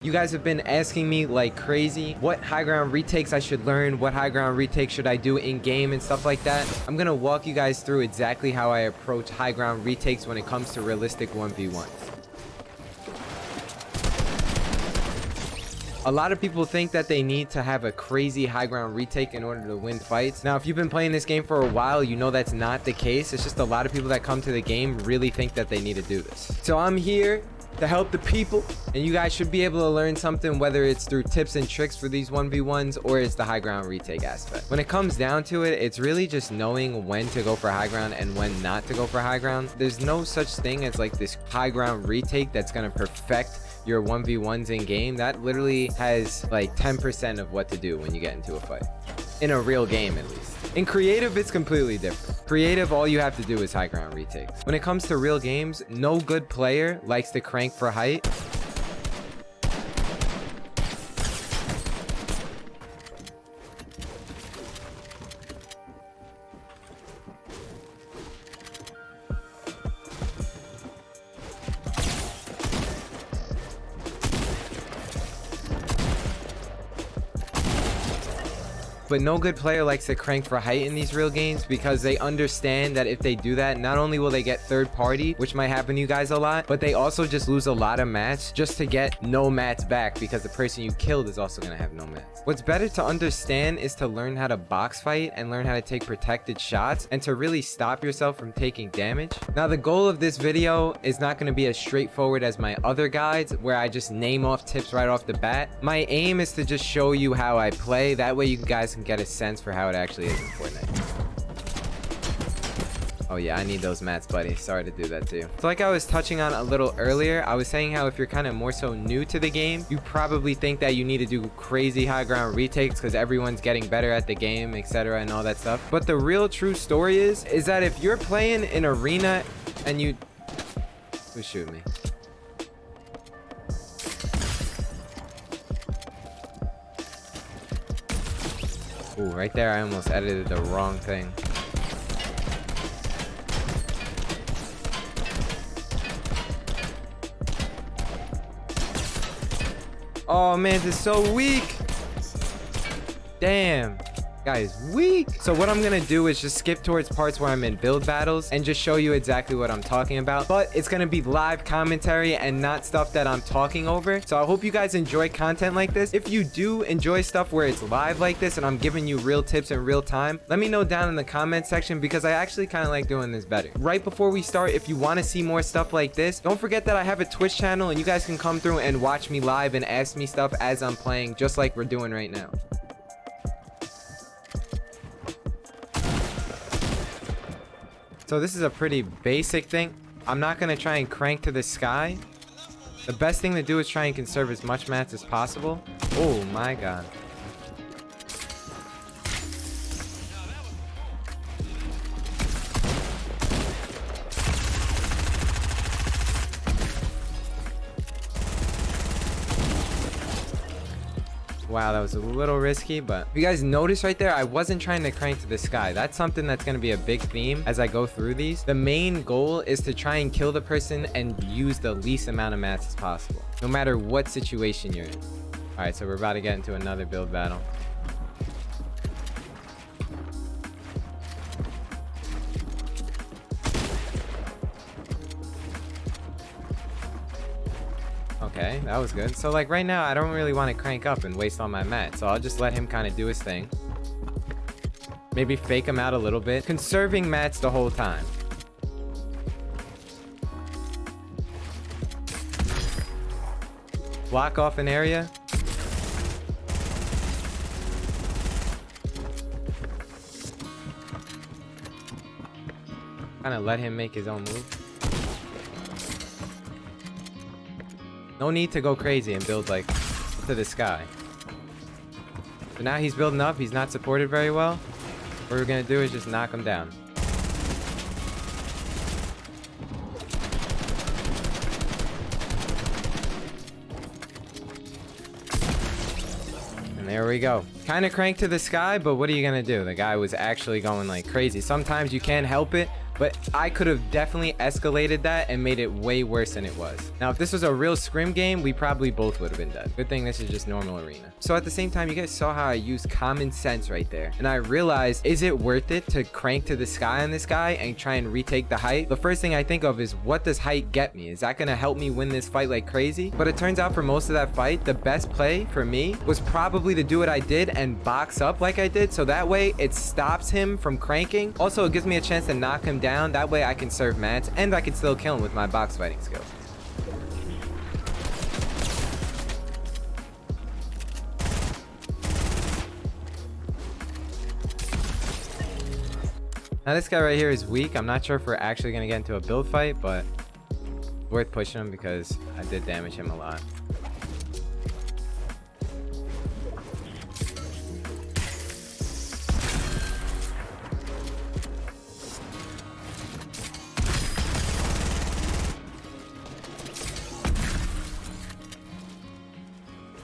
You guys have been asking me like crazy what high ground retakes I should learn, what high ground retakes should I do in game and stuff like that. I'm gonna walk you guys through exactly how I approach high ground retakes when it comes to realistic 1v1s. A lot of people think that they need to have a crazy high ground retake in order to win fights. Now, if you've been playing this game for a while, you know that's not the case. It's just a lot of people that come to the game really think that they need to do this. So I'm here to help the people, and you guys should be able to learn something, whether it's through tips and tricks for these 1v1s or it's the high ground retake aspect. When it comes down to it, it's really just knowing when to go for high ground and when not to go for high ground. There's no such thing as like this high ground retake that's going to perfect your 1v1s in game. That literally has like 10% of what to do when you get into a fight. In a real game, at least. In creative, it's completely different. Creative, all you have to do is high ground retakes. When it comes to real games, no good player likes to crank for height. But no good player likes to crank for height in these real games because they understand that if they do that, not only will they get third party, which might happen to you guys a lot, but they also just lose a lot of mats just to get no mats back because the person you killed is also going to have no mats. What's better to understand is to learn how to box fight and learn how to take protected shots and to really stop yourself from taking damage. Now, the goal of this video is not going to be as straightforward as my other guides where I just name off tips right off the bat. My aim is to just show you how I play. That way you guys can get a sense for how it actually is in Fortnite. Oh yeah, I need those mats, buddy. Sorry to do that to you. So like I was touching on a little earlier, I was saying how if you're kind of more so new to the game, you probably think that you need to do crazy high ground retakes because everyone's getting better at the game, etc. and all that stuff. But the real true story is that if you're playing an arena and you... Who's shooting me? Ooh, right there, I almost edited the wrong thing. Oh man, this is so weak. Damn. Guy is weak. So what I'm gonna do is just skip towards parts where I'm in build battles and just show you exactly what I'm talking about. But it's gonna be live commentary and not stuff that I'm talking over. So I hope you guys enjoy content like this. If you do enjoy stuff where it's live like this and I'm giving you real tips in real time, let me know down in the comment section because I actually kind of like doing this better. Right before we start, if you want to see more stuff like this, don't forget that I have a Twitch channel and you guys can come through and watch me live and ask me stuff as I'm playing, just like we're doing right now. So this is a pretty basic thing. I'm not going to try and crank to the sky. The best thing to do is try and conserve as much mats as possible. Oh my god. Wow, that was a little risky, but if you guys notice right there, I wasn't trying to crank to the sky. That's something that's going to be a big theme as I go through these. The main goal is to try and kill the person and use the least amount of mats as possible, no matter what situation you're in. All right, so we're about to get into another build battle. Okay, that was good. So like right now, I don't really want to crank up and waste all my mats. So I'll just let him kind of do his thing. Maybe fake him out a little bit. Conserving mats the whole time. Block off an area. Kind of let him make his own move. No need to go crazy and build like to the sky. So now he's building up. He's not supported very well. What we're gonna do is just knock him down. And there we go. Kind of cranked to the sky, but what are you gonna do? The guy was actually going like crazy. Sometimes you can't help it but I could have definitely escalated that and made it way worse than it was. Now, if this was a real scrim game, we probably both would have been dead. Good thing this is just normal arena. So at the same time, you guys saw how I used common sense right there. And I realized, is it worth it to crank to the sky on this guy and try and retake the height? The first thing I think of is, what does height get me? Is that going to help me win this fight like crazy? But it turns out for most of that fight, the best play for me was probably to do what I did and box up like I did. So that way it stops him from cranking. Also, it gives me a chance to knock him down. That way I can serve mats and I can still kill him with my box fighting skills. Now this guy right here is weak. I'm not sure if we're actually going to get into a build fight, but worth pushing him because I did damage him a lot.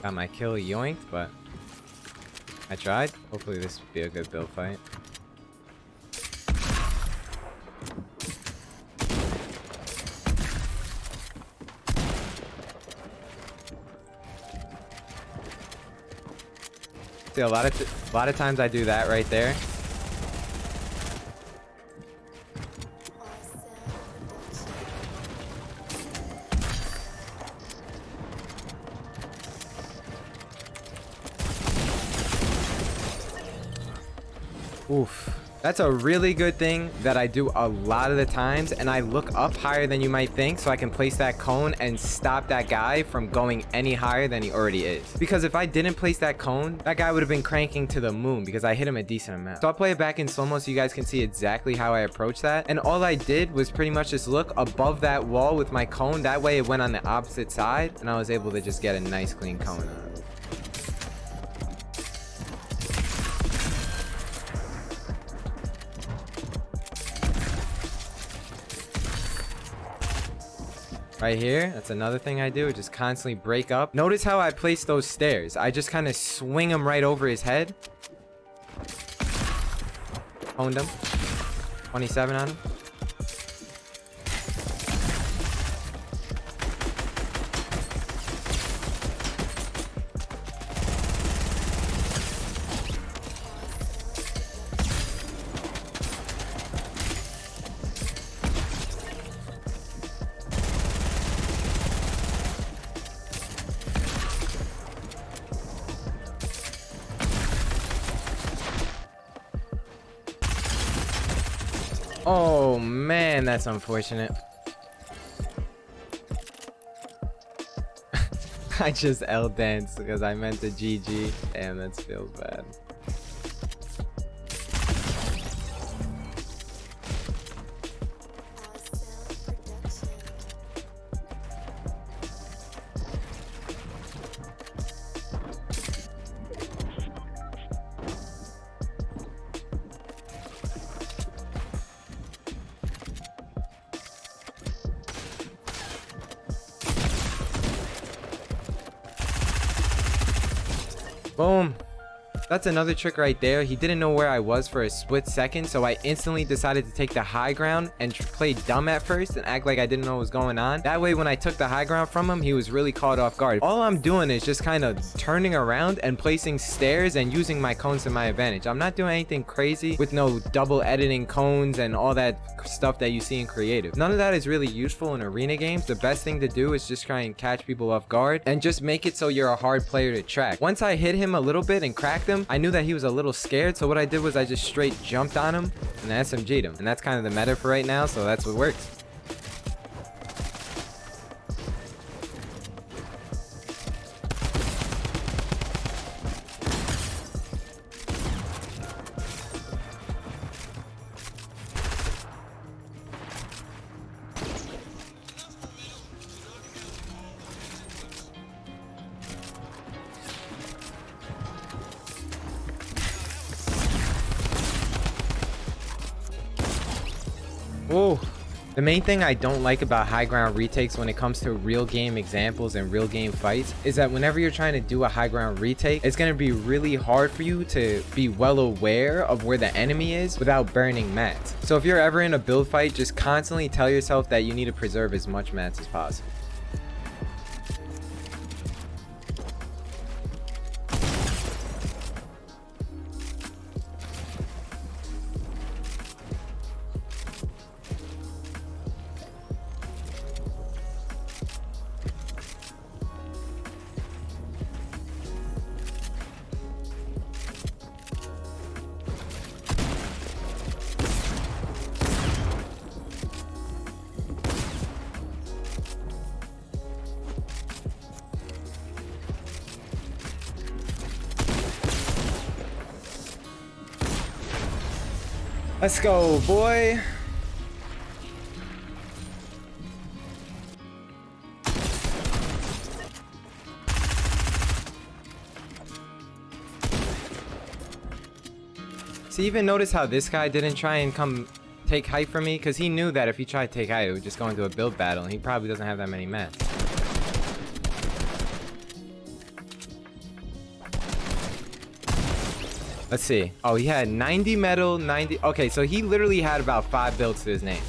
Got my kill yoinked, but I tried. Hopefully this will be a good build fight. See, a lot of times I do that right there. Oof. That's a really good thing that I do a lot of the times, and I look up higher than you might think so I can place that cone and stop that guy from going any higher than he already is. Because if I didn't place that cone, that guy would have been cranking to the moon because I hit him a decent amount. So I'll play it back in slow-mo so you guys can see exactly how I approach that. And all I did was pretty much just look above that wall with my cone. That way it went on the opposite side and I was able to just get a nice clean cone on it. Right here, that's another thing I do, just constantly break up. Notice how I place those stairs. I just kind of swing them right over his head. Honed him. 27 on him. Oh man, that's unfortunate. I just L danced because I meant to GG. Damn, that feels bad. Boom. That's another trick right there. He didn't know where I was for a split second, so I instantly decided to take the high ground and play dumb at first and act like I didn't know what was going on. That way, when I took the high ground from him, he was really caught off guard. All I'm doing is just kind of turning around and placing stairs and using my cones to my advantage. I'm not doing anything crazy with no double editing cones and all that stuff that you see in creative. None of that is really useful in arena games. The best thing to do is just try and catch people off guard and just make it so you're a hard player to track. Once I hit him a little bit and cracked him, I knew that he was a little scared, so what I did was I just straight jumped on him and SMG'd him. And that's kind of the meta for right now, so that's what works. Oh, The main thing I don't like about high ground retakes when it comes to real game examples and real game fights is that whenever you're trying to do a high ground retake, it's going to be really hard for you to be well aware of where the enemy is without burning mats. So if you're ever in a build fight, just constantly tell yourself that you need to preserve as much mats as possible. Let's go, boy. So even notice how this guy didn't try and come take height from me, because he knew that if he tried to take height, it would just go into a build battle, and he probably doesn't have that many mats. Let's see. Oh, he had 90 metal, 90. Okay, so he literally had about 5 builds to his name.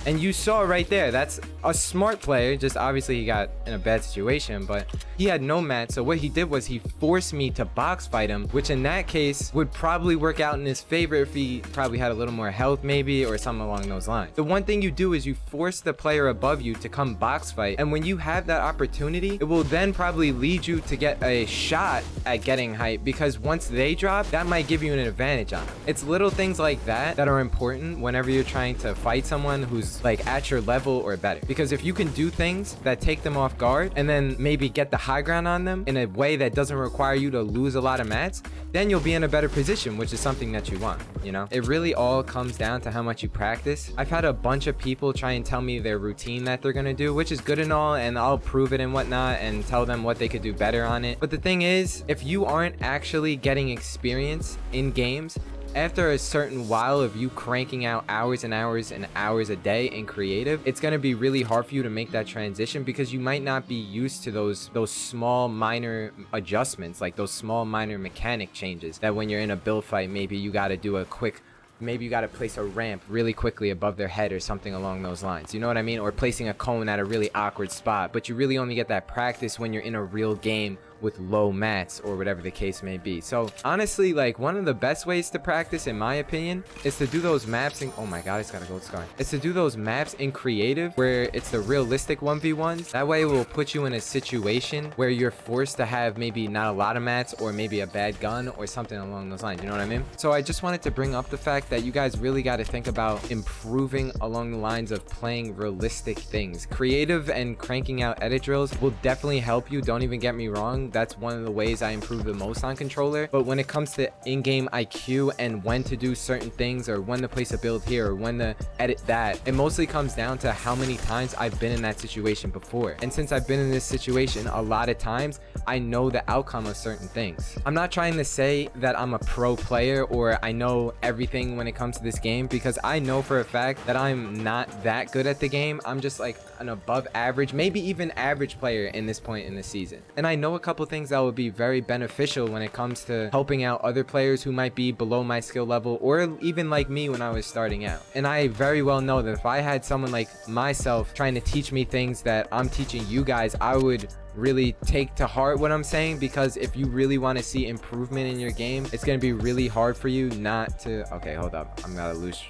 And you saw right there, that's a smart player. Just obviously he got in a bad situation, but he had no mats. So what he did was he forced me to box fight him, which in that case would probably work out in his favor if he probably had a little more health maybe, or something along those lines. The one thing you do is you force the player above you to come box fight. And when you have that opportunity, it will then probably lead you to get a shot at getting height, because once they drop, that might give you an advantage on them. It's little things like that that are important whenever you're trying to fight someone who's like at your level or better, because if you can do things that take them off guard and then maybe get the high ground on them in a way that doesn't require you to lose a lot of mats, then you'll be in a better position, which is something that you want. You know, it really all comes down to how much you practice. I've had a bunch of people try and tell me their routine that they're gonna do, which is good and all, and I'll prove it and whatnot and tell them what they could do better on it. But the thing is, if you aren't actually getting experience in games, after a certain while of you cranking out hours and hours and hours a day in creative, it's going to be really hard for you to make that transition, because you might not be used to those small minor adjustments, like those small minor mechanic changes that when you're in a build fight, maybe you got to do a quick, maybe you got to place a ramp really quickly above their head or something along those lines. You know what I mean? Or placing a cone at a really awkward spot. But you really only get that practice when you're in a real game with low mats or whatever the case may be. So honestly, like, one of the best ways to practice, in my opinion, is to do those maps in, oh my god, it's got a gold scar. It's to do those maps in creative where it's the realistic 1v1s. That way it will put you in a situation where you're forced to have maybe not a lot of mats, or maybe a bad gun or something along those lines. You know what I mean? So I just wanted to bring up the fact that you guys really got to think about improving along the lines of playing realistic things. Creative and cranking out edit drills will definitely help you, don't even get me wrong. That's one of the ways I improve the most on controller. But when it comes to in-game IQ and when to do certain things, or when to place a build here, or when to edit that, it mostly comes down to how many times I've been in that situation before. And since I've been in this situation a lot of times, I know the outcome of certain things. I'm not trying to say that I'm a pro player or I know everything when it comes to this game, because I know for a fact that I'm not that good at the game. I'm just like an above average, maybe even average player in this point in the season. And I know a couple things that will be very beneficial when it comes to helping out other players who might be below my skill level, or even like me when I was starting out. And I very well know that if I had someone like myself trying to teach me things that I'm teaching you guys, I would really take to heart what I'm saying, because if you really want to see improvement in your game, it's going to be really hard for you not to... Okay, hold up, I'm gonna lose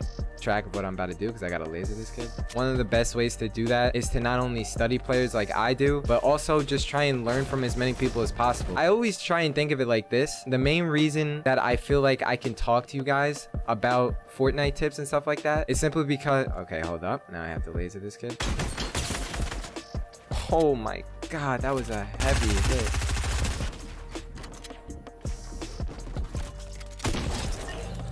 track of what I'm about to do because I gotta laser this kid. One of the best ways to do that is to not only study players like I do, but also just try and learn from as many people as possible. I always try and think of it like this: the main reason that I feel like I can talk to you guys about Fortnite tips and stuff like that is simply because... Okay, hold up, now I have to laser this kid. Oh my god, that was a heavy hit.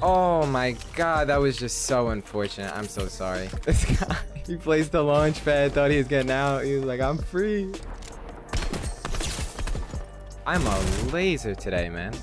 Oh my god, that was just so unfortunate. I'm so sorry. This guy, he placed the launch pad, thought he was getting out. He was like, I'm free. I'm a laser today, man.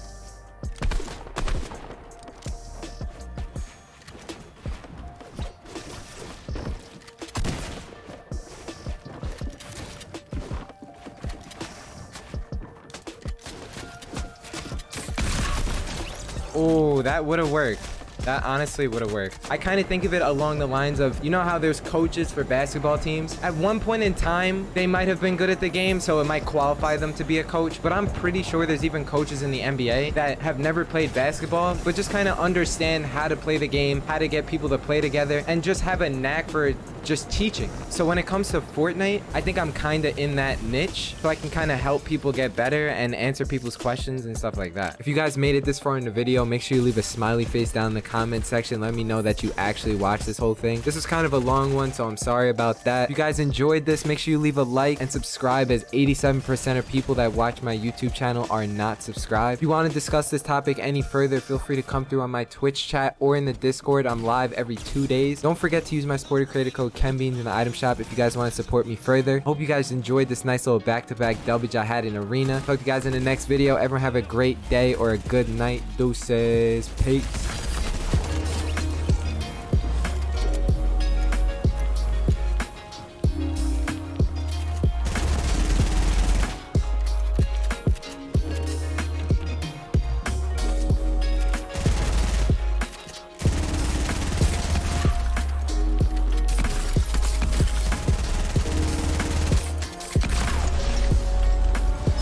Oh, that would have worked. That honestly would have worked. I kind of think of it along the lines of, you know how there's coaches for basketball teams? At one point in time, they might have been good at the game, so it might qualify them to be a coach, but I'm pretty sure there's even coaches in the NBA that have never played basketball, but just kind of understand how to play the game, how to get people to play together, and just have a knack for just teaching. So when it comes to Fortnite, I think I'm kind of in that niche, so I can kind of help people get better and answer people's questions and stuff like that. If you guys made it this far in the video, make sure you leave a smiley face down in the comment section. Let me know that you actually watched this whole thing. This is kind of a long one, so I'm sorry about that. If you guys enjoyed this, make sure you leave a like and subscribe, as 87% of people that watch my YouTube channel are not subscribed. If you want to discuss this topic any further, feel free to come through on my Twitch chat or in the Discord. I'm live every 2 days. Don't forget to use my supporter creator code KenBeans in the item shop if you guys want to support me further. Hope you guys enjoyed this nice little back-to-back W I had in Arena. Talk to you guys in the next video. Everyone have a great day or a good night. Deuces. Peace.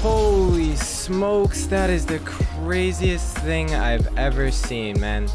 Holy smokes, that is the craziest thing I've ever seen, man.